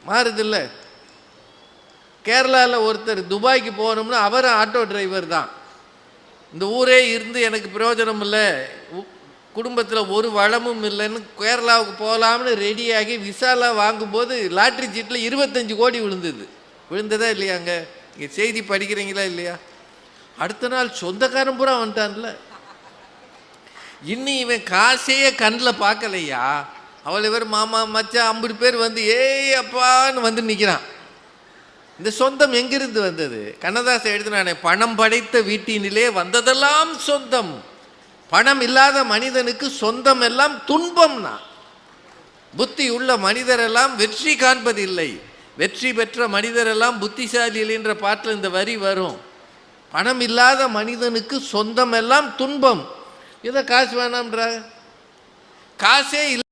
மாறுதில்ல. கேரளாவில் ஒருத்தர் துபாய்க்கு போகணும்னா அவரும் ஆட்டோ டிரைவர் தான். இந்த ஊரே இருந்து எனக்கு பிரயோஜனம் இல்லை, குடும்பத்தில் ஒரு வளமும் இல்லைன்னு கேரளாவுக்கு போகலாம்னு ரெடியாகி விசாலாம் வாங்கும்போது லாட்ரி சீட்டில் 25 கோடி விழுந்ததா இல்லையாங்க? இங்கே செய்தி படிக்கிறீங்களா இல்லையா? அடுத்த நாள் சொந்தக்காரன் பூரா வந்துட்டான்ல. இன்னும் இவன் காசையே கண்ணில் பார்க்கலையா, அவள் இவர் மாமா மச்சான் 50 பேர் வந்து ஏய் அப்பான்னு வந்து நிற்கிறான். இந்த சொந்தம் எங்கிருந்து வந்தது? கண்ணதாசன் எழுதினானே, பணம் படைத்த வீட்டினிலே வந்ததெல்லாம் சொந்தம். பணம் இல்லாத மனிதனுக்கு சொந்தம் எல்லாம் துன்பம்னா. புத்தி உள்ள மனிதரெல்லாம் வெற்றி காண்பதில்லை, வெற்றி பெற்ற மனிதரெல்லாம் புத்திசாலின்ற பாட்டில் இந்த வரி வரும். பணம் இல்லாத மனிதனுக்கு சொந்தம் எல்லாம் துன்பம். இதை காசு வேணாம்ன்ற, காசே இல்லை.